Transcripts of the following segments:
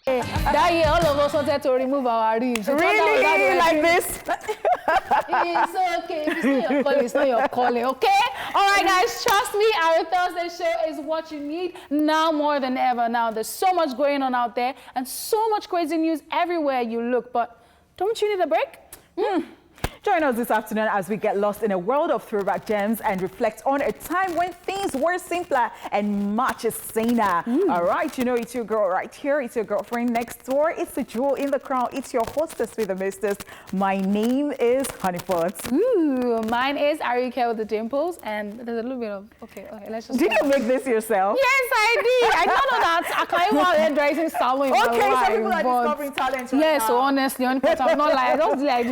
That year, all of us wanted to remove our ribs. Really? Like this? It's okay. If it's not your calling, it's not your calling, okay? All right, guys, trust me, our Thursday show is what you need now more than ever. Now, there's so much going on out there and so much crazy news everywhere you look. But don't you need a break? Join us this afternoon as we get lost in a world of throwback gems and reflect on a time when things were simpler and much saner. All right, you know, it's your girl right here. It's your girlfriend next door. It's the jewel in the crown. It's your hostess with the mostest. My name is Honeypot. Ooh, mine is Arike with the dimples. And there's a little bit of, okay, let's just... Did you make this yourself? Yes, I did. I don't know that. I can't even hair dressing salon in my life. Okay, some people are discovering talent right yeah, now. so honestly, I'm not like, I just like,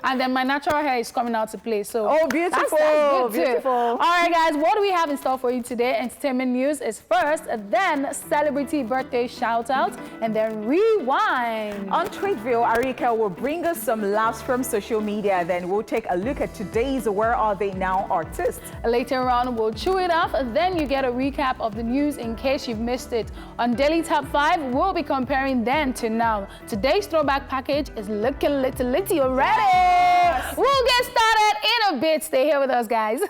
and then my natural hair is coming out to play. So beautiful, that's beautiful. All right, guys, what do we have in store for you today? Entertainment news is first, then celebrity birthday shout out, and then rewind. On Tweetville, Arika will bring us some laughs from social media. Then we'll take a look at today's Where Are They Now artists. Later on, we'll chew it off, then you get a recap of the news in case you've missed it. On Daily Top 5, we'll be comparing then to now. Today's throwback package is looking litty already. Yes. We'll get started in a bit. Stay here with us, guys.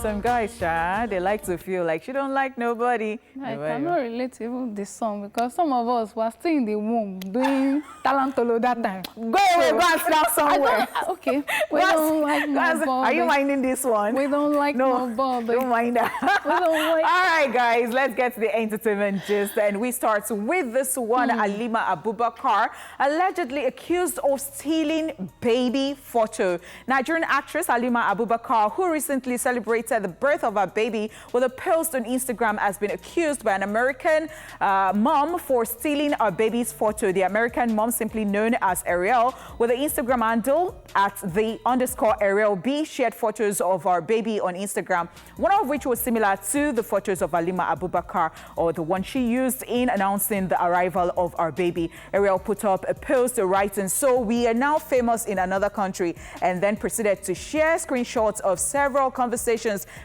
Some guys, they like to feel like she don't like nobody. I cannot relate to even this song because some of us were still in the womb doing talentolo that time. Go away, go and sit down somewhere. Okay, we don't like no ball. Are you minding this one? We don't like no ball. Don't mind that. We don't like. All right, guys, let's get to the entertainment gist. And we start with this one. Halima Abubakar, allegedly accused of stealing baby photo. Nigerian actress Halima Abubakar, who recently celebrated the birth of her baby with a post on Instagram, has been accused by an American mom for stealing her baby's photo. The American mom, simply known as Ariel, with the Instagram handle @the_Ariel B, shared photos of our baby on Instagram, one of which was similar to the photos of Halima Abubakar, or the one she used in announcing the arrival of our baby. Ariel put up a post writing, "So we are now famous in another country," and then proceeded to share screenshots of several conversations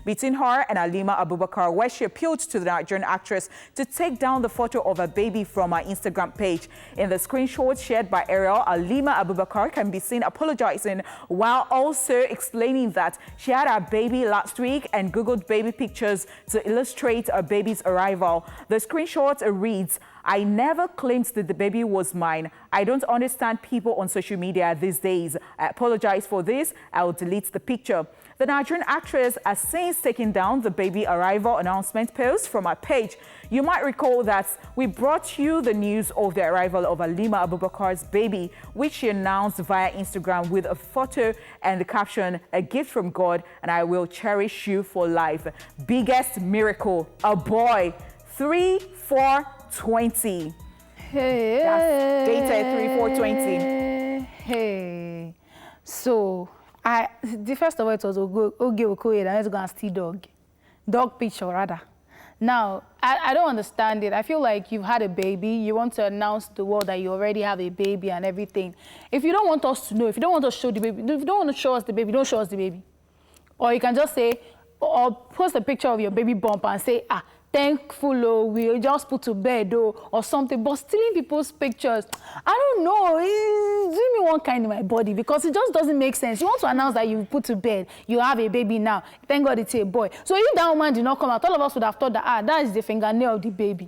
between her and Halima Abubakar, where she appealed to the Nigerian actress to take down the photo of her baby from her Instagram page. In the screenshot shared by Ariel, Halima Abubakar can be seen apologizing while also explaining that she had her baby last week and Googled baby pictures to illustrate her baby's arrival. The screenshot reads, "I never claimed that the baby was mine. I don't understand people on social media these days. I apologize for this. I'll delete the picture." The Nigerian actress has since taken down the baby arrival announcement post from her page. You might recall that we brought you the news of the arrival of Halima Abubakar's baby, which she announced via Instagram with a photo and the caption, "A gift from God, and I will cherish you for life. Biggest miracle, a boy, 3/4/20. Hey. That's dated 3/4/20. Hey. So, the first of all, it was Oge Okoye, and let's go and steal dog picture rather. Now, I don't understand it. I feel like you've had a baby, you want to announce to the world that you already have a baby and everything. If you don't want us to know, if you don't want us to show the baby, if you don't want to show us the baby, don't show us the baby. Or you can just say, or post a picture of your baby bump and say, thankful, oh, we just put to bed, or something. But stealing people's pictures, I don't know, it's doing me one kind in my body because it just doesn't make sense. You want to announce that you put to bed, you have a baby now. Thank God it's a boy. So if that woman did not come out, all of us would have thought that, that is the fingernail of the baby.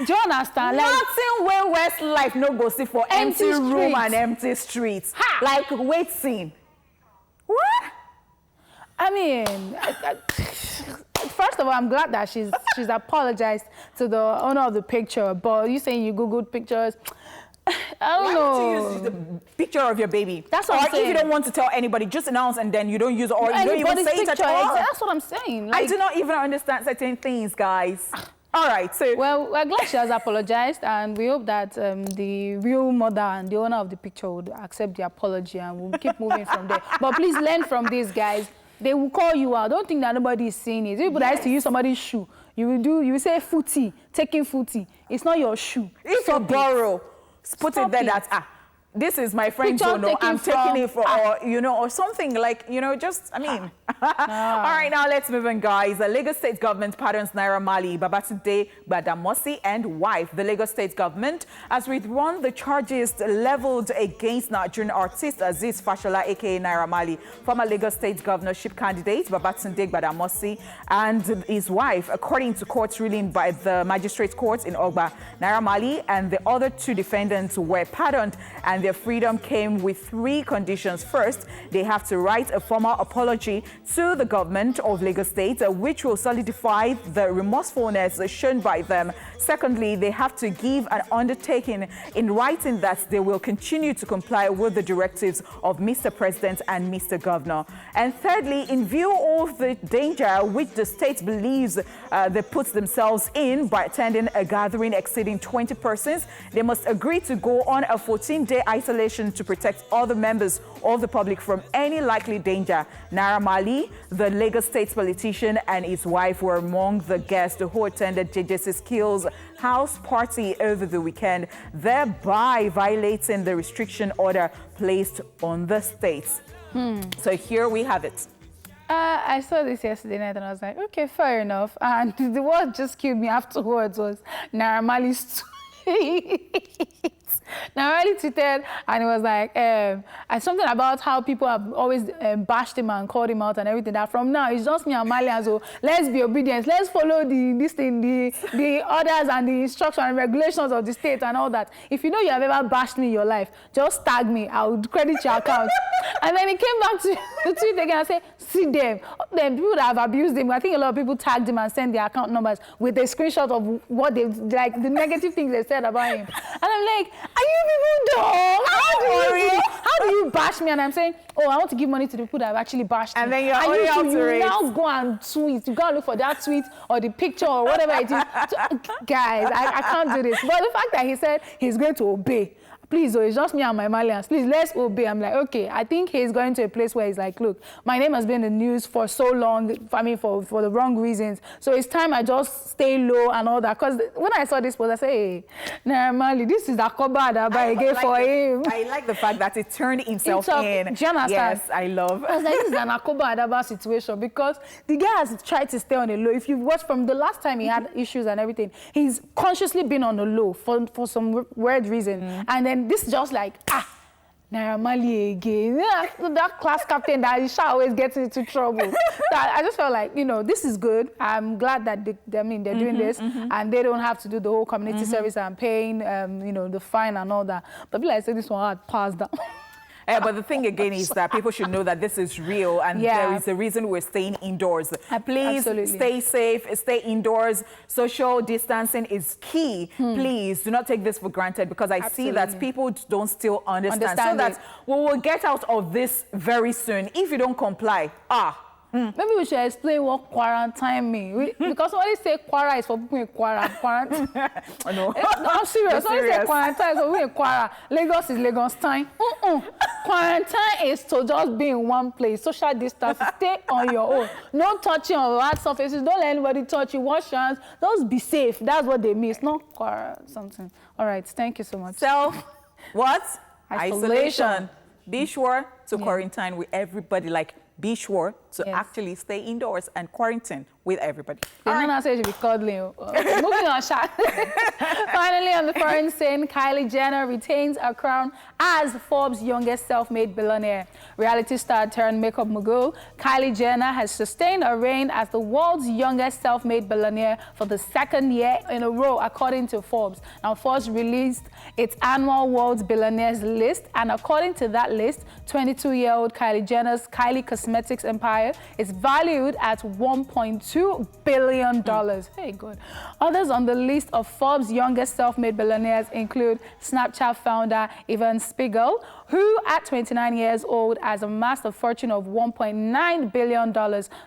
Do you understand? Like, nothing where West life no go see for empty room and empty streets. Ha! Like waiting. What? I mean, first of all, I'm glad that she's apologized to the owner of the picture. But you saying you Googled pictures, I don't know. Why don't you use the picture of your baby? That's what I'm saying. Or if you don't want to tell anybody, just announce and then you don't use it, or you don't even say it at all. That's what I'm saying. Like, I do not even understand certain things, guys. All right, so... Well, we're glad she has apologized, and we hope that the real mother and the owner of the picture would accept the apology, and we'll keep moving from there. But please learn from these guys. They will call you out. Don't think that nobody is seeing it. People that used to use somebody's shoe, you will say footy, taking footy. It's not your shoe. If you borrow, put it there that, this is my friend's Picture zone, I'm taking it for, or, you know, or something like, you know, just, I mean. All right, now let's move on, guys. The Lagos State government pardons Naira Marley, Babatunde Gbadamosi, and wife. The Lagos State government has withdrawn the charges leveled against Nigerian artist Aziz Fashola, aka Naira Marley, former Lagos State governorship candidate Babatunde Gbadamosi, and his wife, according to court ruling by the magistrate court in Ogba. Naira Marley and the other two defendants were pardoned, and their freedom came with 3 conditions. First, they have to write a formal apology to the government of Lagos State, which will solidify the remorsefulness shown by them. Secondly, they have to give an undertaking in writing that they will continue to comply with the directives of Mr. President and Mr. Governor. And thirdly, in view of the danger which the state believes they put themselves in by attending a gathering exceeding 20 persons, they must agree to go on a 14-day isolation to protect other members of the public from any likely danger. Naira Marley, the Lagos State politician, and his wife were among the guests who attended JJC Skills house party over the weekend, thereby violating the restriction order placed on the state. So here we have it. I saw this yesterday night and I was like, okay, fair enough. And the word just killed me afterwards was Naira Marley's tweet. Naira Marley tweeted and it was like something about how people have always bashed him and called him out and everything. That from now it's just me and Marley, and so let's be obedient. Let's follow the orders and the instructions and regulations of the state and all that. If you know you have ever bashed me in your life, just tag me. I'll credit your account. And then he came back to the tweet again and said, see them people that have abused him. I think a lot of people tagged him and sent their account numbers with a screenshot of what they like, the negative things they said about him. And I'm like, are you people dumb? How do you bash me? And I'm saying, oh, I want to give money to the people that have actually bashed me. And then you now go and tweet. You go and look for that tweet or the picture or whatever it is. So, guys, I can't do this. But the fact that he said he's going to obey, please, it's just me and my Malians. Please, let's obey. I'm like, okay. I think he's going to a place where he's like, look, my name has been in the news for so long, I mean, for the wrong reasons. So it's time I just stay low and all that. Because when I saw this post, I said, hey, Naira Marley, this is the cover that I gave for him. I like the fact that he turned himself in. Do you understand? Yes, I love. I was like, this is an Akoba Adaba situation because the guy has tried to stay on the low. If you've watched from the last time he had issues and everything, he's consciously been on the low for some weird reason. And then this just like, Naira Marley again. That class captain that shall always gets into trouble. So I just felt like, you know, this is good. I'm glad that they're doing this and they don't have to do the whole community service and paying, you know, the fine and all that. But like I said, this one had passed down. But the thing again is that people should know that this is real and there is a reason we're staying indoors. Please stay safe, stay indoors. Social distancing is key. Please do not take this for granted because I see that people don't still understand. So that we will get out of this very soon. If you don't comply, maybe we should explain what quarantine means. Because when they say quara is for people in quarantine. No. I'm serious. When they say quarantine is for people in quara. Lagos is Lagos time. Quarantine is to just be in one place. Social distance. Stay on your own. No touching of hard surfaces. Don't let anybody touch you. Wash your hands. Just be safe. That's what they mean. It's not quara something. All right. Thank you so much. Isolation. Be sure to quarantine with everybody. Be sure to actually stay indoors and quarantine with everybody. I say you should be cuddling. Moving on, Sha. Finally, on the foreign scene, Kylie Jenner retains her crown as Forbes' youngest self-made billionaire. Reality star turned makeup mogul, Kylie Jenner has sustained her reign as the world's youngest self-made billionaire for the 2nd year in a row, according to Forbes. Now, Forbes released its annual World's Billionaires list, and according to that list, 22-year-old Kylie Jenner's Kylie Cosmetics empire is valued at $1.2 billion. Very good. Others on the list of Forbes' youngest self-made billionaires include Snapchat founder Evan Spiegel, who at 29 years old has amassed a fortune of $1.9 billion.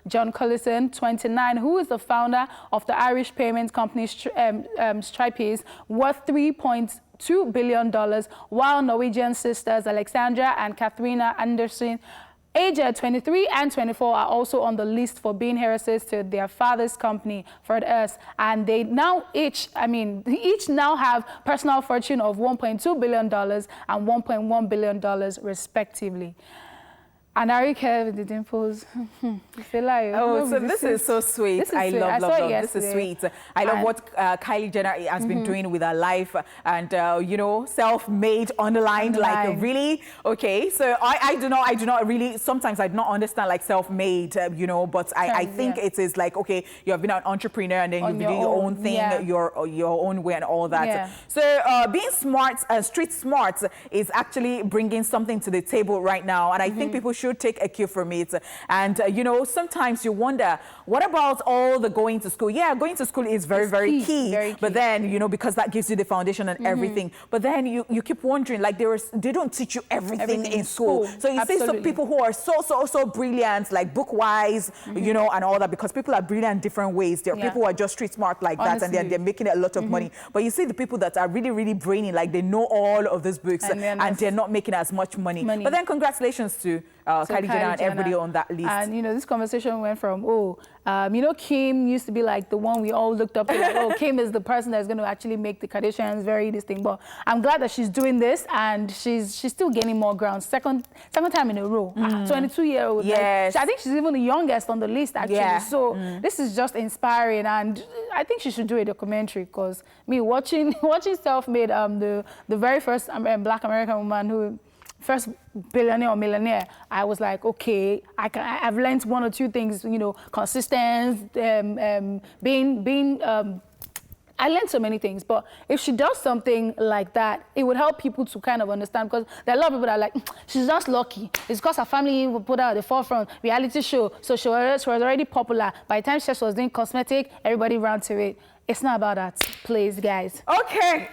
John Collison, 29, who is the founder of the Irish payment company Stripe, worth $3.2 billion, while Norwegian sisters Alexandra and Katharina Andersen, Aged 23 and 24 are also on the list for being heiresses to their father's company, Fred Durst, and they now each now have personal fortune of $1.2 billion and $1.1 billion respectively. And Ari Kev, the dimples. Oh, so this is so sweet. I love. This is sweet. I love what Kylie Jenner has been doing with her life, and you know, self-made, underlined, like really. Okay, so I do not really. Sometimes I do not understand like self-made, you know, but I think it is like, okay, you have been an entrepreneur and then you do your own thing, your own way and all that. Yeah. So being smart, street smart, is actually bringing something to the table right now, and I think people should take a cue from it. And you know, sometimes you wonder, what about all the going to school? Yeah, going to school is very key. But then, you know, because that gives you the foundation and everything. But then you keep wondering, like they don't teach you everything in school. So you see some people who are so brilliant, like book-wise, you know, and all that, because people are brilliant in different ways. There are people who are just street smart like that, and they're making a lot of money. But you see the people that are really brainy, like they know all of these books, and they're not making as much money. But then congratulations to Kylie Jenner and everybody on that list. And you know, this conversation went from, you know, Kim used to be like the one we all looked up to, like, oh, Kim is the person that's going to actually make the Kardashians very distinct. But I'm glad that she's doing this, and she's still gaining more ground. Second time in a row. 22-year-old. Yes. Like, I think she's even the youngest on the list, actually. Yeah. So this is just inspiring, and I think she should do a documentary, because me watching Self-Made, the very first Black American woman who first billionaire or millionaire, I was like, okay, I've learned one or two things, you know, consistent, I learned so many things, but if she does something like that, it would help people to kind of understand, because there are a lot of people that are like, she's just lucky. It's because her family will put her at the forefront, reality show, so she was already popular. By the time she was doing cosmetic, everybody ran to it. It's not about that, please, guys. Okay.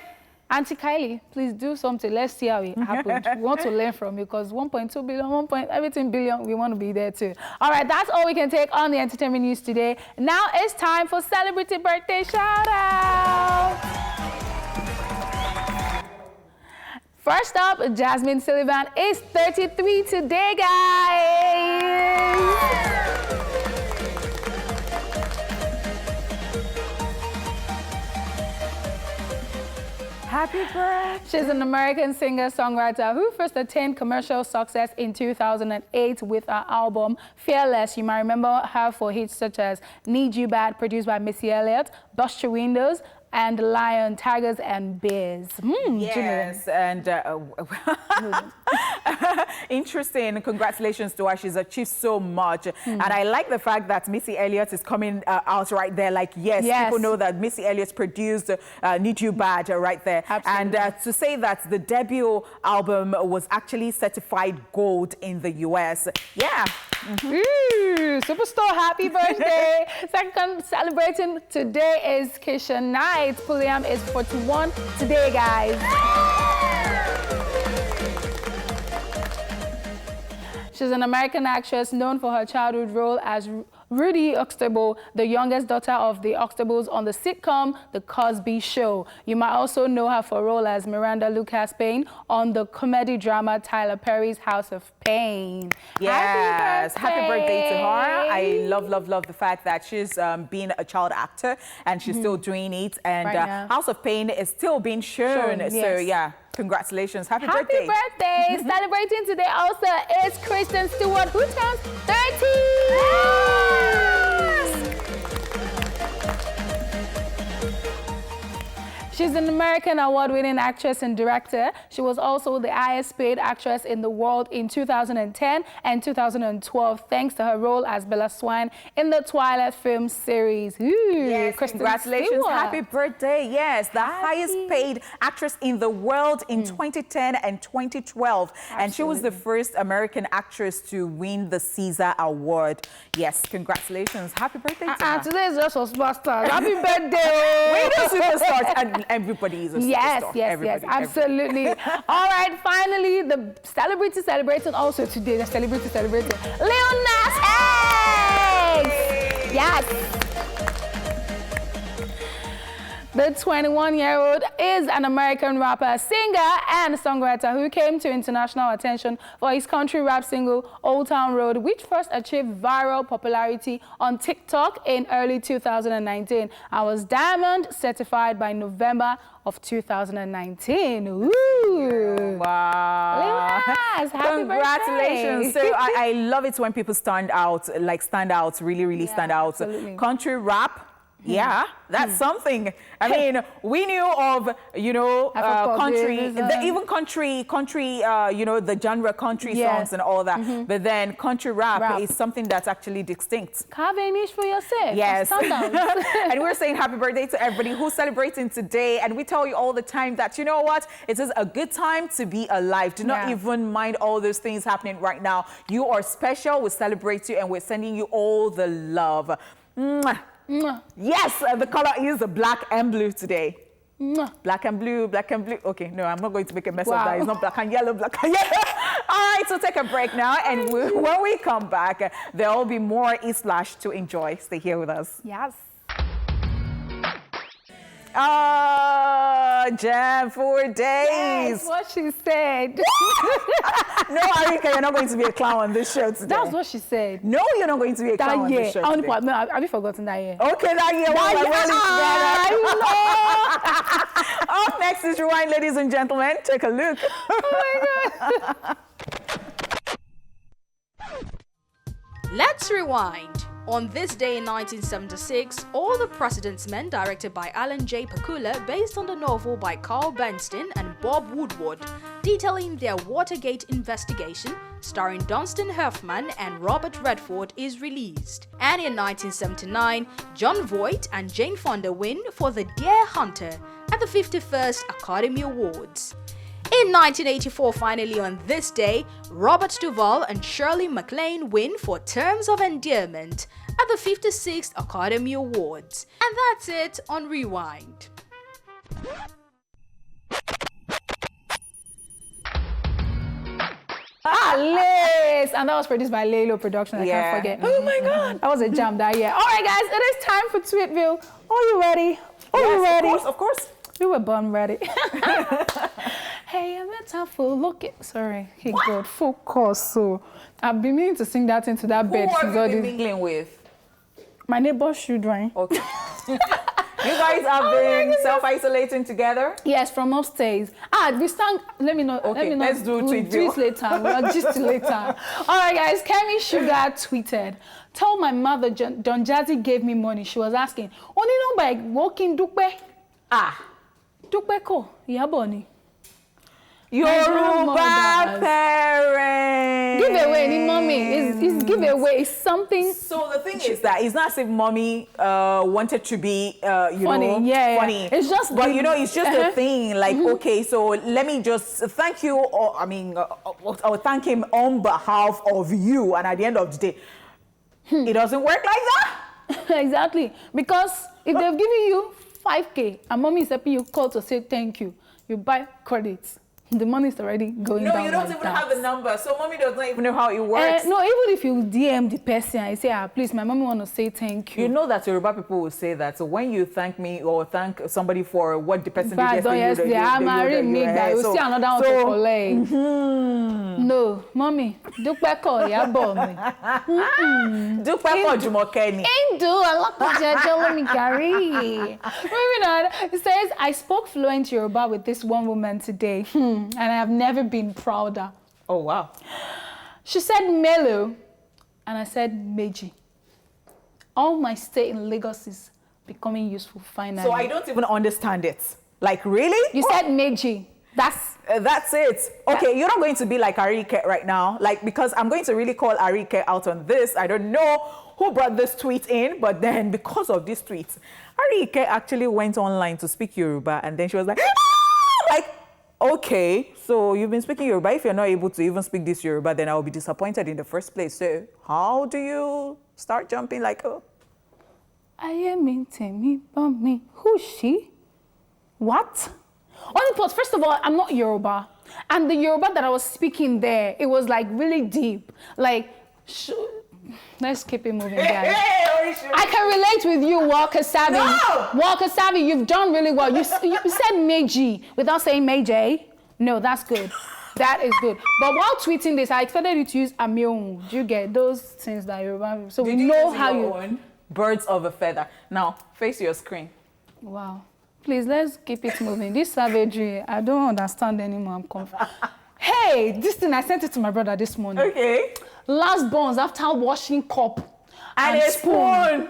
Auntie Kylie, please do something. Let's see how it happened. We want to learn from you, because 1.2 billion, everything billion, we want to be there too. All right, that's all we can take on the entertainment news today. Now it's time for Celebrity Birthday Shout Out. First up, Jasmine Sullivan is 33 today, guys. Happy birthday. She's an American singer-songwriter who first attained commercial success in 2008 with her album Fearless. You might remember her for hits such as Need You Bad, produced by Missy Elliott, Bust Your Windows, and Lion, Tigers, and Bears. Yes, and interesting. Congratulations to her. She's achieved so much. And I like the fact that Missy Elliott is coming out right there. Like, yes, people know that Missy Elliott produced Need You Bad right there. Absolutely. And to say that the debut album was actually certified gold in the US. Yeah. Ooh, superstar, happy birthday. Second celebrating today is Keisha Knight. Pulliam is 41 today, guys. She's an American actress known for her childhood role as Rudy Huxtable, the youngest daughter of the Huxtables on the sitcom The Cosby Show. You might also know her for a role as Miranda Lucas Payne on the comedy drama Tyler Perry's House of Pain. Yes, happy birthday to her. I love the fact that she's been a child actor and she's still doing it. And House of Pain is still being shown. So yeah. Congratulations. Happy birthday. Happy birthday. Celebrating today also is Kristen Stewart, who turns 30. She's an American award-winning actress and director. She was also the highest paid actress in the world in 2010 and 2012, thanks to her role as Bella Swan in the Twilight film series. Ooh, yes, congratulations. Stewart. Happy birthday. Yes, the highest paid actress in the world in 2010 and 2012. Absolutely. And she was the first American actress to win the Caesar Award. Yes, congratulations. Happy birthday to her. Today is just for superstars. Happy birthday. We're the superstars. And everybody is a superstar. Yes, absolutely. All right, finally, the celebrity celebrating also today. The celebrity celebrating. Lil Nas X! Yes. The 21-year-old is an American rapper, singer, and songwriter who came to international attention for his country rap single, Old Town Road, which first achieved viral popularity on TikTok in early 2019 and was Diamond certified by November of 2019. Woo! Wow. Happy Congratulations. birthday. So I love it when people stand out, really stand out. Absolutely. Country rap. Yeah, that's something. I mean, we knew of, you know, country, even country, you know, the genre country songs and all that. But then country rap is something that's actually distinct. Carve a niche for yourself. Yes. And we're saying happy birthday to everybody who's celebrating today. And we tell you all the time that, you know what, it is a good time to be alive. Do not even mind all those things happening right now. You are special. We celebrate you and we're sending you all the love. Mwah. Yes, the color is black and blue today. Black and blue, black and blue. Okay, no, I'm not going to make a mess of that. It's not black and yellow, black and yellow. All right, so take a break now. And when we come back, there will be more E-Slash to enjoy. Stay here with us. Yes. Jam for days. That's what she said. No, Arika, you're not going to be a clown on this show today. That's what she said. No, you're not going to be a clown on this show today. No, have you forgotten that year? Okay, that year. Up next is Rewind, ladies and gentlemen. Take a look. Oh my God. Let's rewind. On this day in 1976, All the President's Men, directed by Alan J. Pakula, based on the novel by Carl Bernstein and Bob Woodward, detailing their Watergate investigation, starring Dunstan Hoffman and Robert Redford, is released. And in 1979, John Voight and Jane Fonda win for The Deer Hunter at the 51st Academy Awards. In 1984, finally on this day, Robert Duvall and Shirley MacLaine win for Terms of Endearment at the 56th Academy Awards. And that's it on Rewind. Liz! And that was produced by Lalo Production, I can't forget. Oh my God. That was a jam that year. All right, guys, it is time for Tweetville. Are you ready? Are you ready? Of course. We were born ready. Hey, I'm a tough look at. Sorry, he got focus. So I've been meaning to sing that into that bed. Who have you been mingling with? My neighbor's children. Okay. You guys have been self-isolating together? Yes, from upstairs. We sang. Let me know. Okay, let's do we'll do it later. We'll just later. All right, guys. Kemi Sugar tweeted, "Told my mother Don Jazzy gave me money. She was asking, only no by walking dupe. Dupe ko yaboni. Yoruba parents. Giveaway, ni mommy. It's giveaway. It's something. So the thing is that it's not as if mommy wanted to be, funny. funny. It's just, but it's just a thing. Like, okay, so let me just thank you, or thank him on behalf of you. And at the end of the day, it doesn't work like that. Exactly, because if they've given you 5K and mommy is helping you call to say thank you, you buy credits. The money is already going down. No, you don't even have the number, so mommy does not even know how it works. No, even if you DM the person and say, please, my mommy want to say thank you. You know that Yoruba people will say that. So when you thank me or thank somebody for what the person did yesterday, you see another one to collect. No, mommy, dupe ko yabo mi. Dupe ko Jumoke ni. Indu, let me carry. Moving on, it says, I spoke fluent Yoruba with this one woman today. And I have never been prouder. Oh, wow. She said Melo, and I said Meji. All my stay in Lagos is becoming useful finally. So I don't even understand it. Like, really? You said Meji. That's it. Okay, you're not going to be like Arike right now. Like, because I'm going to really call Arike out on this. I don't know who brought this tweet in, but then because of this tweet, Arike actually went online to speak Yoruba, and then she was like, okay, so you've been speaking Yoruba. If you're not able to even speak this Yoruba, then I will be disappointed in the first place. So how do you start jumping like, I am in Temi, Bami. Who's she? What? First of all, I'm not Yoruba. And the Yoruba that I was speaking there, it was like really deep. Like, Let's keep it moving, guys. I can relate with you, Walker Savvy. No! Walker Savvy, you've done really well. You said Meiji without saying Meiji. No, that's good. That is good. But while tweeting this, I expected you to use Amio. Do you get those things that you're about? So we know how you... Birds of a feather. Now, face your screen. Wow. Please, let's keep it moving. This savagery, I don't understand anymore. I'm confused. Hey, this thing, I sent it to my brother this morning. Okay. Last bonds after washing cup And a spoon.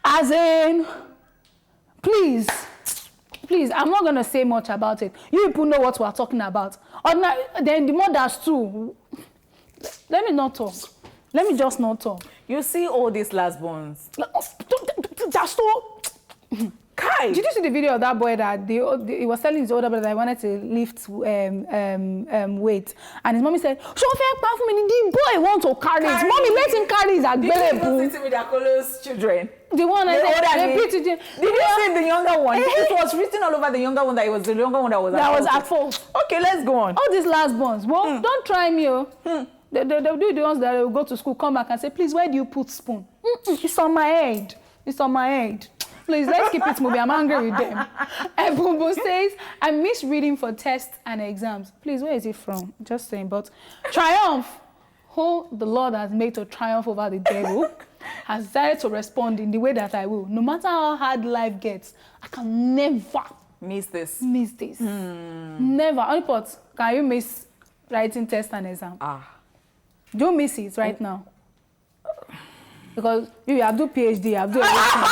As in, please, I'm not going to say much about it. You people know what we're talking about. Then the mothers too. Let me not talk. Let me just not talk. You see all these last bones. Just so... Kai! Did you see the video of that boy that he was telling his older brother that he wanted to lift weight? And his mommy said, the boy wants to carry it. Mommy, let him carry his Did you even sit with Akolo's children? The one I said, Did you see the younger one? It was written all over the younger one that it was the younger one that was at fault. Okay, let's go on. All these last ones. Well, don't try me, They'll do the ones that will go to school, come back and say, please, where do you put spoon? It's on my head. It's on my head. Please, let's keep it moving. I'm angry with them. And Bumbo says, I miss reading for tests and exams. Please, where is it from? Just saying. But triumph, who the Lord has made to triumph over the devil, has decided to respond in the way that I will. No matter how hard life gets, I can never miss this. Never. Only pot, can you miss writing test and exam? Don't miss it right now. Because you have do PhD, you have do everything.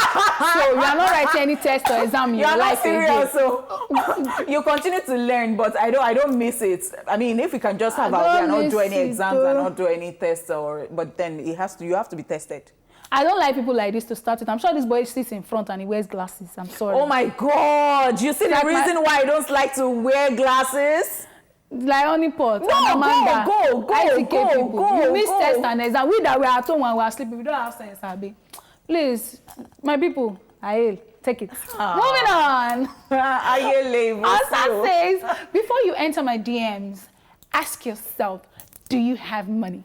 So you are not writing any test or exam in your life. You are not serious, so you continue to learn, but I don't miss it. I mean, if we can just have our way and not do any exams and not do any tests, but then you have to be tested. I don't like people like this to start with. I'm sure this boy sits in front and he wears glasses. I'm sorry. Oh my God! You see the reason why I don't like to wear glasses? Like honey pot. Go. You miss test and exam. We that we are at home when we are sleeping, we don't have sense, Abi. Please, my people, take it. Moving on. Asa says, before you enter my DMs, ask yourself, do you have money?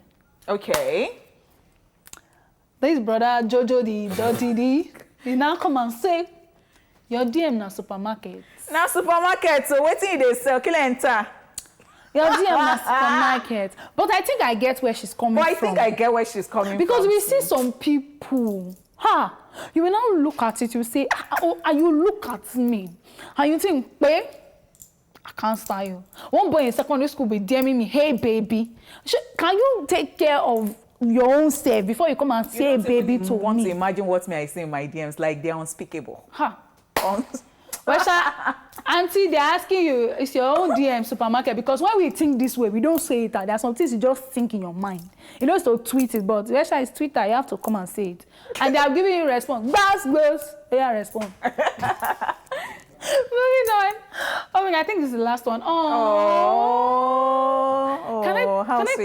Okay. This brother Jojo the he now come and say, your DM na supermarket. Na supermarket, so wetin they sell? Kill enter. Your DM na supermarket. But I think I get where she's coming from. I think I get where she's coming because from. Because we see some people, you will now look at it, you say, and you look at me, and you think, babe, I can't stand you. One boy in secondary school be DMing me, hey, baby, can you take care of your own self before you come and say baby to me? Want to imagine what I say in my DMs, like they're unspeakable. Well, auntie, they're asking you, it's your own DM supermarket, because when we think this way, we don't say it. There are some things you just think in your mind. You know, so tweet it, but Resha is Twitter, you have to come and say it. And they are giving you a response. Gbas. Yeah, respond. Moving on. Oh my God, I think this is the last one. Can I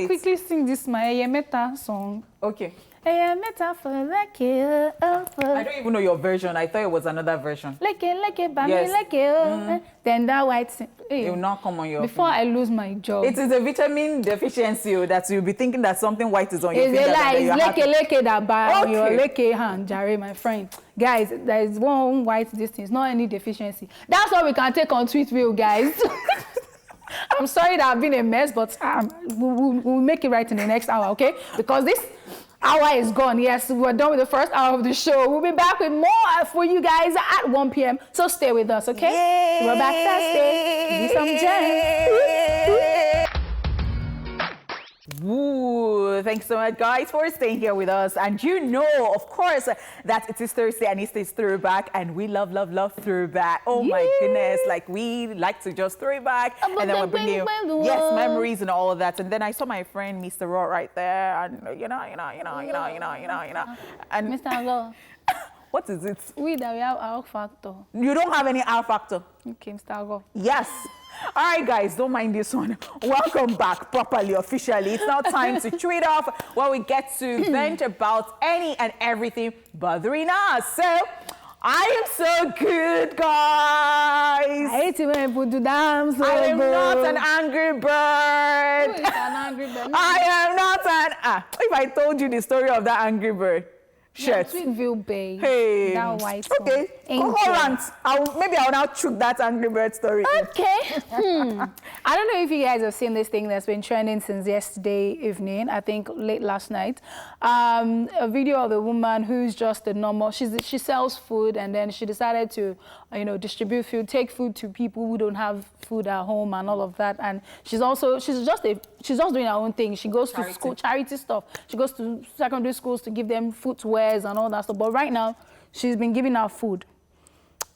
quickly sing this my Eyemeta song? Okay. Eyemeta for like you. I don't even know your version. I thought it was another version. Like it, baby, like you. Then that white thing. It will not come on your before I lose my job. It is a vitamin deficiency that you'll be thinking that something white is on your finger. It's leke that by on your leke hand, Jare, my friend. Guys, there is one white distance, not any deficiency. That's all we can take on Tweetville, guys. I'm sorry that I've been a mess, but we'll make it right in the next hour, okay? Because this hour is gone. Yes, we're done with the first hour of the show. We'll be back with more for you guys at 1 p.m. So stay with us, okay? Yay! We're back Thursday. Do some jam. Woo! Thanks so much, guys, for staying here with us. And you know, of course, that it is Thursday and it is Throwback, and we love Throwback. Oh my goodness, like we like to just throw it back, and then we bring you memories and all of that. And then I saw my friend Mr. Raw right there, and you know. And Mr. Raw. What is it? We have our factor. You don't have any R factor. Okay, Mr. Raw. Yes. All right, guys, don't mind this one. Welcome back properly, officially. It's now time to tweet off where we get to vent about any and everything bothering us. So, I am so good, guys. I hate it when people do that. So I am good. not an angry bird. Who is an angry bird? I am not an... if I told you the story of that angry bird, shirt. Sweetville Bay. Hey. That white okay. one. Go rant. Maybe I'll now chook that angry bird story. Okay. I don't know if you guys have seen this thing that's been trending since yesterday evening, I think late last night. A video of a woman who's just a normal, she sells food, and then she decided to, distribute food, take food to people who don't have food at home and all of that. And she's just doing her own thing. She goes to school, charity stuff. She goes to secondary schools to give them footwears and all that stuff. But right now, she's been giving out food.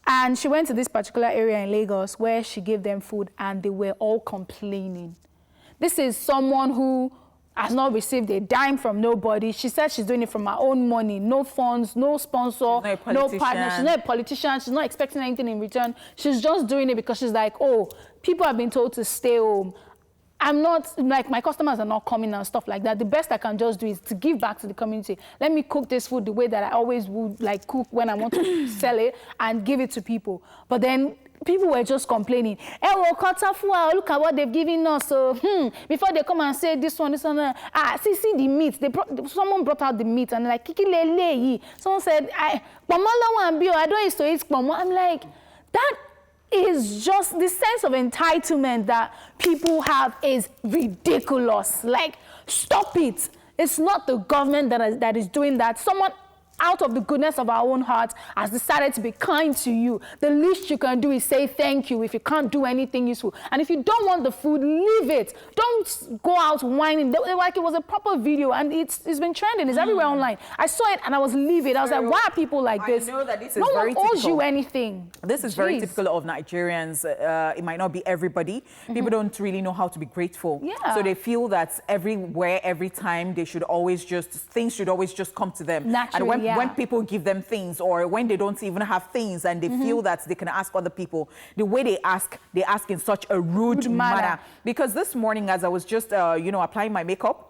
And she went to this particular area in Lagos where she gave them food, and they were all complaining. This is someone who has not received a dime from nobody. She said she's doing it from her own money, no funds, no sponsor, no partner. She's not a politician. She's not expecting anything in return. She's just doing it because she's like, oh, people have been told to stay home. I'm not, like, my customers are not coming and stuff like that. The best I can just do is to give back to the community. Let me cook this food the way that I always would, like, cook when I want to sell it and give it to people. But then people were just complaining. Look at what they've given us. So, before they come and say this one, see the meat. Someone brought out the meat and like, someone said, I don't used to eat pomo. I'm like, that is just the sense of entitlement that people have is ridiculous. Like, stop it. It's not the government that is doing that. Someone out of the goodness of our own hearts has decided to be kind to you. The least you can do is say thank you if you can't do anything useful. And if you don't want the food, leave it. Don't go out whining. Like, it was a proper video, and it's been trending. It's everywhere online. I saw it and I was livid. I was like, why are people like this? I know that this is no very one owes typical. you anything. This is very typical of Nigerians. It might not be everybody. People don't really know how to be grateful. Yeah. So they feel that everywhere, every time, things should always just come to them. Naturally, and when people give them things, or when they don't even have things and they feel that they can ask other people, the way they ask in such a rude manner. Because this morning, as I was just, applying my makeup,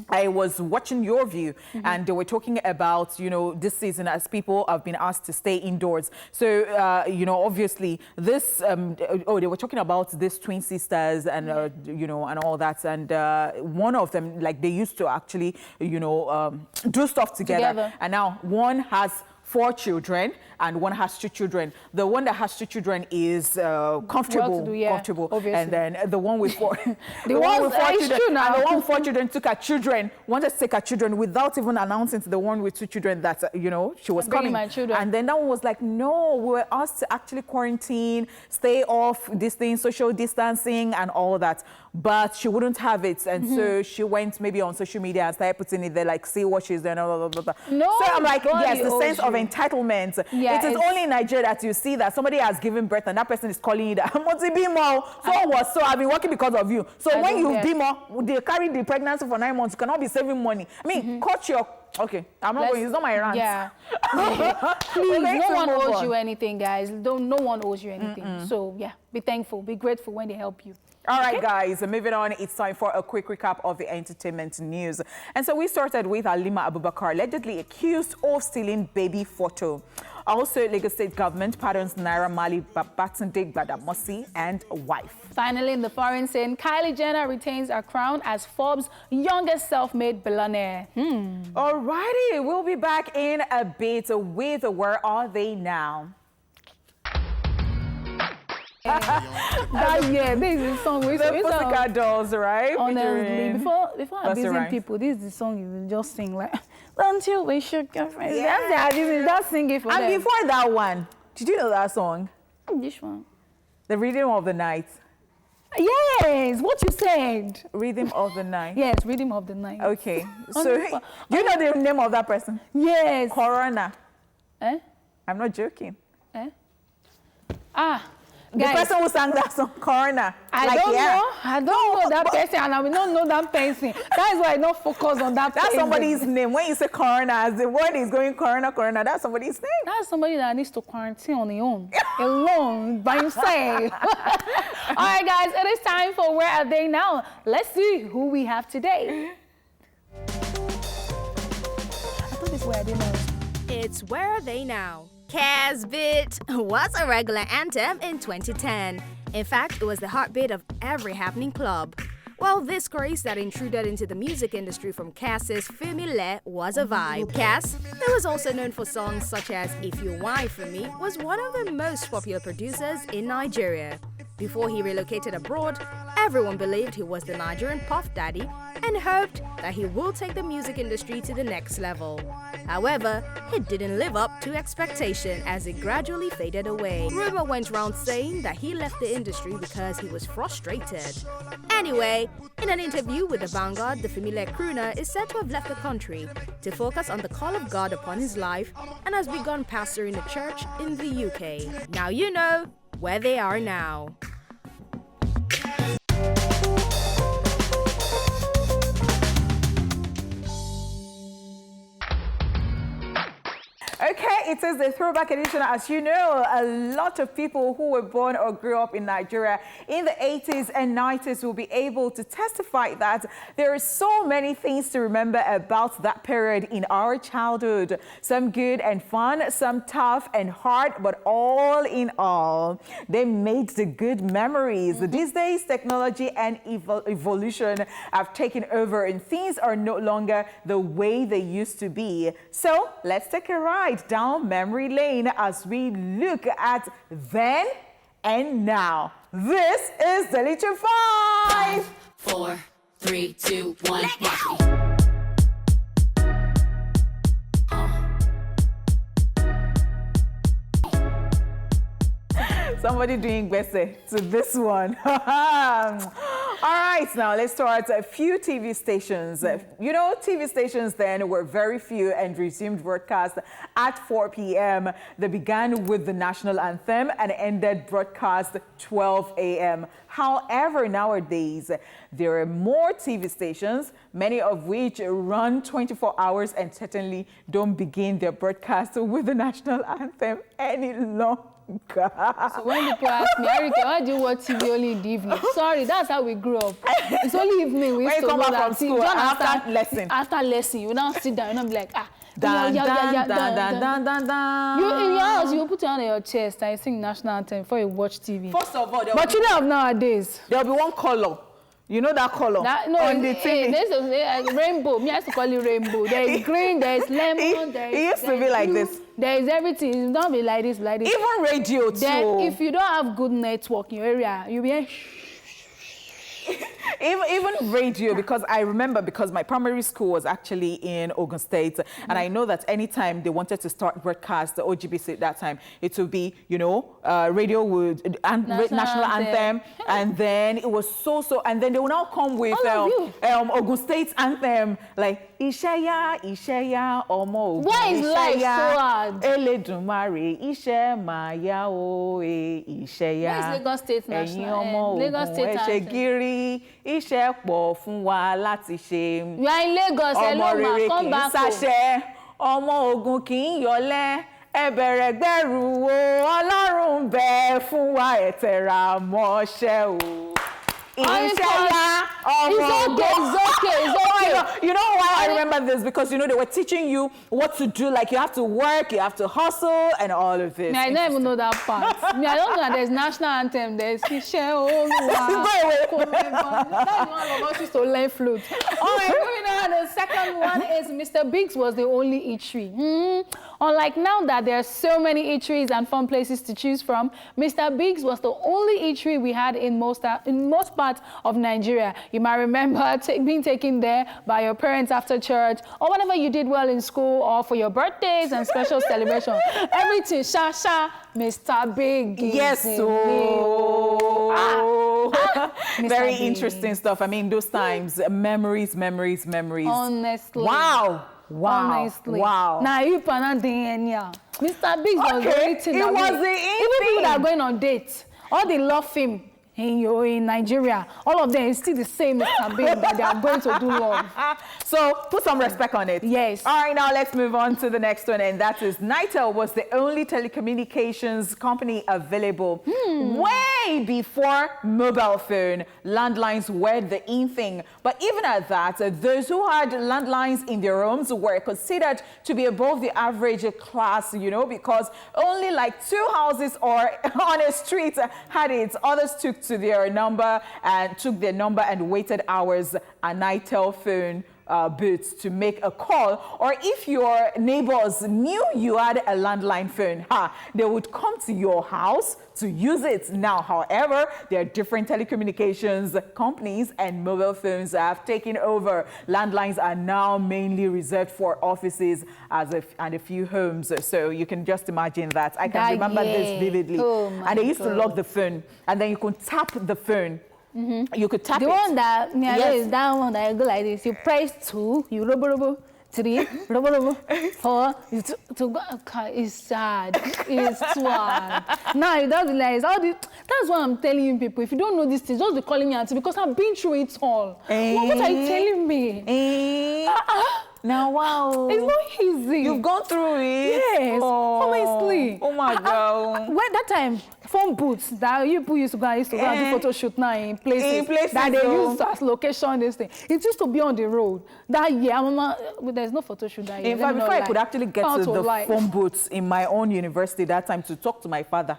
I was watching Your View, and they were talking about, this season as people have been asked to stay indoors. So, obviously this, they were talking about these twin sisters and, and all that. And one of them, like, they used to actually, do stuff together. And now one has 4 children and one has 2 children. The one that has 2 children is comfortable, obviously. And then the one with 4, the one with 4 children, and the one with 4 children took her children, wanted to take her children without even announcing to the one with 2 children that she was coming. My children. And then that one was like, no, we were asked to actually quarantine, stay off this thing, social distancing and all that. But she wouldn't have it, and so she went maybe on social media and started putting it there, like, see what she's doing, blah, blah, blah, blah. No, so I'm like, yes, the sense of entitlement. Yeah, it is only in Nigeria that you see that somebody has given birth and that person is calling you that. So I've been working because of you. So when you bimo, they carry the pregnancy for 9 months, you cannot be saving money. I mean, cut your... Okay, I'm not going. It's not my rant. Yeah. Please, no one owes you anything, guys. No one owes you anything. So, yeah, be thankful, be grateful when they help you. All right, guys, moving on, it's time for a quick recap of the entertainment news. And so we started with Halima Abubakar, allegedly accused of stealing baby photo. Also, Lagos State government pardons Naira Marley, Babatunde Gbadamosi and wife. Finally, in the foreign scene, Kylie Jenner retains her crown as Forbes' youngest self-made billionaire. All righty, we'll be back in a bit with Where Are They Now? This is the song we The Pussycat Dolls, right? Honestly, before abusing people, this is the song you will just sing like, don't you wish your girlfriend? That's singing for them. And before that one, did you know that song? Which one? The Rhythm of the Night. Yes, what you said. Rhythm of the Night. Yes, Rhythm of the Night. Okay, so do you know the name of that person? Yes. Corona. Eh? I'm not joking. Eh? The person who sang that song, Corona. I don't know that person, and I will not know that person. That is why I don't focus on that person. That's somebody's name. When you say Corona, as the word is going Corona, Corona, that's somebody's name. That's somebody that needs to quarantine on their own, alone, by himself. All right, guys, it is time for Where Are They Now? Let's see who we have today. I thought this Where Are They Now? It's Where Are They Now? Casbit was a regular anthem in 2010. In fact, it was the heartbeat of every happening club. Well, this craze that intruded into the music industry from Cass's Femile was a vibe. Cass, who was also known for songs such as If You Whine For Me, was one of the most popular producers in Nigeria. Before he relocated abroad, everyone believed he was the Nigerian Puff Daddy and hoped that he will take the music industry to the next level. However, he didn't live up to expectation as it gradually faded away. Rumor went round saying that he left the industry because he was frustrated. Anyway, in an interview with the Vanguard, the Femile crooner is said to have left the country to focus on the call of God upon his life and has begun pastoring a church in the UK. Now you know where they are now. Okay, it is the Throwback edition. As you know, a lot of people who were born or grew up in Nigeria in the 80s and 90s will be able to testify that there are so many things to remember about that period in our childhood. Some good and fun, some tough and hard, but all in all, they made the good memories. These days, technology and evolution have taken over and things are no longer the way they used to be. So let's take a ride down memory lane as we look at then and now. This is Delicia 5. 5, 4, 3, 2, 1, watch me. Somebody doing better to this one. All right, now let's start a few TV stations. You know, TV stations then were very few and resumed broadcast at 4 p.m. They began with the national anthem and ended broadcast 12 a.m. However, nowadays, there are more TV stations, many of which run 24 hours and certainly don't begin their broadcast with the national anthem any longer. So when people ask me, Erika, why do you watch TV only in the evening? Sorry, that's how we grew up. It's only evening. We used to come know back that from school after lesson. After lesson, you now sit down and be like, Dan, yeah, dan, yeah, dan, dan, dan, dan, dan. You in your house, you put your hand on your chest and you sing national anthem before you watch TV. First of all, but you know of nowadays. There'll be one color. You know that color on the TV? There's rainbow. Me, I used to call it rainbow. There is green, there is lemon, there is... It used to be like this. There is everything. It don't be like this, like this. Even radio, too. Then, if you don't have good network in your area, you'll be... Even radio, because I remember, because my primary school was actually in Ogun State, and I know that anytime they wanted to start broadcast the OGBC at that time, it would be, you know, radio would, national anthem, and then it was and then they will now come with Ogun State anthem, like, Isheya, Isheya, Omo. Why is life so hard? Eledumare, Ishe Maya, Isheya. Where is Lagos State national? Lagos State anthem. Iṣẹ́ pọ̀ fún wa láti ṣe. You are in Lagos, ọmọ rere come back. Ṣàṣẹ, ọmọ ogun kì í yọlẹ̀, ẹ bẹ̀rẹ̀ gbẹ́rù wo, Ọlọ́run bẹ fún wa ẹ tẹra mọ́ṣẹ́ o. It's okay. You know why I remember this? Because, you know, they were teaching you what to do. Like, you have to work, you have to hustle, and all of this. I don't even know that part. I don't know that there's national anthem. There's Kishe That's one of us used to learn flute. All right, moving on. The second one is Mr. Biggs was the only eatery. Unlike now that there are so many eateries and fun places to choose from, Mr. Biggs was the only eatery we had in most parts of Nigeria. You might remember being taken there by your parents after church, or whenever you did well in school, or for your birthdays and special celebration. Everything, Shasha, Mr. Biggs. Yes, very interesting stuff. I mean, those times, memories. Honestly. Wow. Honestly. Wow. Now you Mr. Biggs was the only thing even people that are going on dates, all they love him. in Nigeria, all of them is still the same Mr. Bean that they are going to do love. So put some respect on it. Yes. All right, now let's move on to the next one, and that is Nitel was the only telecommunications company available way before mobile phone. Landlines were the in thing. But even at that, those who had landlines in their homes were considered to be above the average class, you know, because only like 2 houses or on a street had it. Others took their number and waited hours at Nitel phone booths to make a call, or if your neighbors knew you had a landline phone, they would come to your house to use it. Now, however, there are different telecommunications companies and mobile phones have taken over. Landlines are now mainly reserved for offices and a few homes. So you can just imagine that. I can remember this vividly. Oh, and they used to lock the phone, and then you could tap the phone. You could tap the it. one that Yes. is that one that go like this. You press 2, you robo 3, robo 4. It's sad. It's too hard. Now you don't realize all this. That's why I'm telling you people. If you don't know this thing, just be calling me auntie because I've been through it all. What are you telling me? Now, wow. It's not easy. You've gone through it? Yes. Honestly. Oh my God. When that time, phone booths that you people used to go and do photo shoot now in places that they use as location, this thing. It used to be on the road. That year, there's no photo shoot that year. In fact, before I could actually get to the phone booths in my own university that time to talk to my father.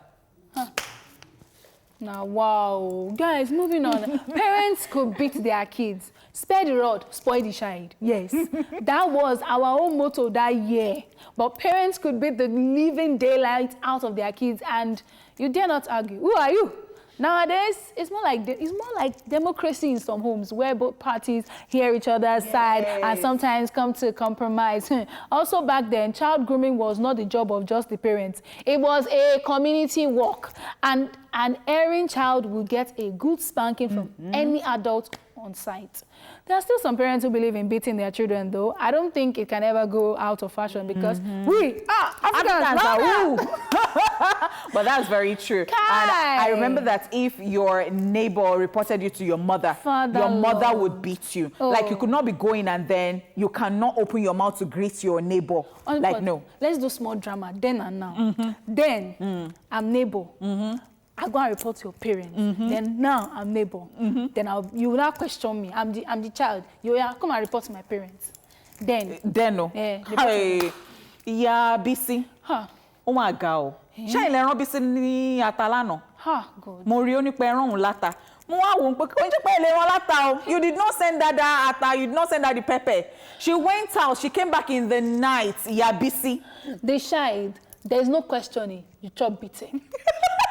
Now, wow. Guys, moving on. Parents could beat their kids. Spare the rod, spoil the child. Yes. That was our own motto that year. But parents could beat the living daylight out of their kids, and you dare not argue. Who are you? Nowadays, it's more like democracy in some homes where both parties hear each other's side and sometimes come to compromise. Also back then, child grooming was not the job of just the parents. It was a community work, and an erring child would get a good spanking from any adult on site. There are still some parents who believe in beating their children, though. I don't think it can ever go out of fashion because Africans are But that's very true. Kai. And I remember that if your neighbor reported you to your mother, your mother would beat you. Like you could not be going and then you cannot open your mouth to greet your neighbor. Like, no. Let's do small drama, then and now. Then, I'm neighbor. I go and report to your parents. Then now I'm neighbor. Then you will not question me. I'm the child. You will come and report to my parents. Then no. Hey, yeah, busy. Oh my God. Ṣé ilẹ̀ rán Bísí ní ata lánàá? God. Mo rí ó ní pé ẹran òun láta. Mo wá wò ó pé kò ní pé ilé wọn láta o. You did not send her that ata. You did not send her the pepper. She went out. She came back in the night. Yeah, Bísí. The child, there's no questioning. You chop beating.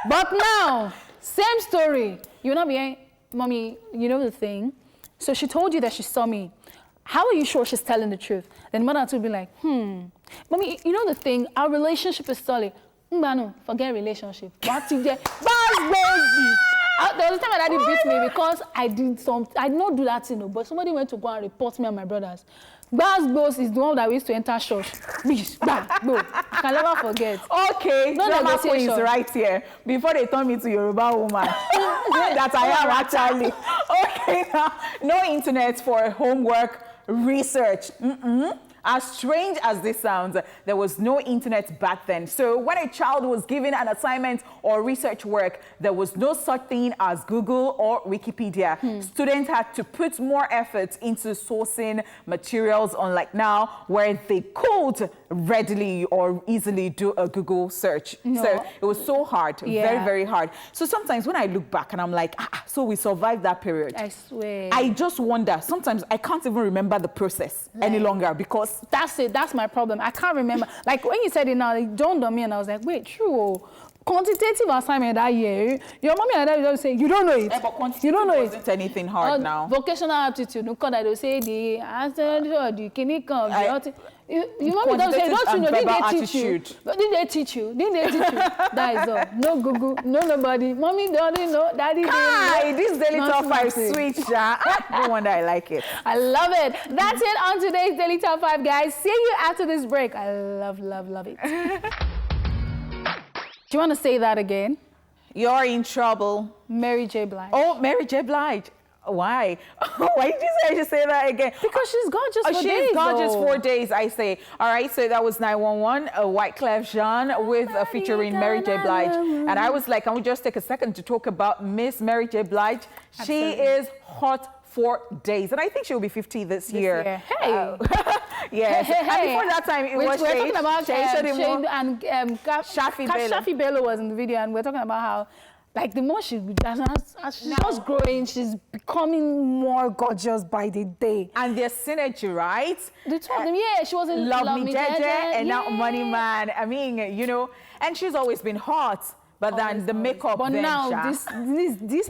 But now, same story. You know me, Mommy, you know the thing. So she told you that she saw me. How are you sure she's telling the truth? Then mother will be like, Mommy, you know the thing, our relationship is solid. No, forget relationship. What you get? There was a time my daddy beat me because I did not do that, but somebody went to go and report me and my brothers. Boss is the one that we used to enter church. I can never forget. Okay, drama queen is right here. Before they turn me to Yoruba woman. That I am actually. Okay, now, no internet for homework research. As strange as this sounds, there was no internet back then. So when a child was given an assignment or research work, there was no such thing as Google or Wikipedia. Students had to put more effort into sourcing materials, unlike now, where they could readily or easily do a Google search. So it was so hard, very, very hard. So sometimes when I look back and I'm like, so we survived that period. I swear. I just wonder, sometimes I can't even remember the process any longer because that's it. That's my problem. I can't remember. Like when you said it now, it dawned on me and I was like, wait, true. Quantitative assignment that year, your mommy and dad will say, you don't know it. But you don't know wasn't anything hard now. Vocational aptitude, no cause I don't say the answer, the clinical, you mommy don't say, don't you know, did they teach you? Did they teach you? Did they teach you? That is all. No Google, no nobody. Mommy don't know, daddy didn't know. This Daily Top 5 switch, no wonder I like it. I love it. That's it on today's Daily Top 5, guys. See you after this break. I love it. Do you want to say that again? You're in trouble. Mary J. Blige. Oh, Mary J. Blige. Why? Why did you say that again? Because she's gorgeous for days. She's gorgeous though. for days, I say. All right, so that was 911, Wyclef Jean with featuring Mary J. Blige. And I was like, can we just take a second to talk about Miss Mary J. Blige? Absolutely. She is hot for days. And I think she'll be 50 this year. Hey. Yes. Hey. And before that time, it was we're talking about Shade and Shafi Bello was in the video, and we're talking about how, like, the more she's just growing, she's becoming more gorgeous by the day. And their synergy, right? The two of them, yeah, she was in Love Me Jeje and now yeah. Money Man. I mean, you know, and she's always been hot. But then the makeup, but then, now this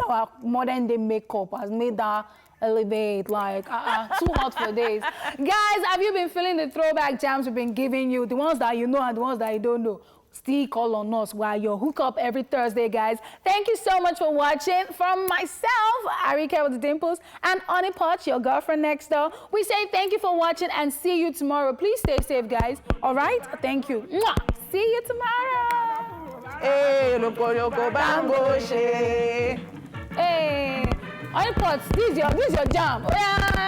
our modern day makeup has made her elevate, like too hot for days. Guys, have you been feeling the throwback jams we've been giving you, the ones that you know and the ones that you don't know? Still call on us while you're hook up every Thursday, guys. Thank you so much for watching. From myself, Arika with the Dimples, and Honey Pot, your girlfriend next door, we say thank you for watching and see you tomorrow. Please stay safe, guys. All right? Thank you. Mwah. See you tomorrow. Hey, loco, bango, Hey, Honey Pot, this is your jam. Yeah.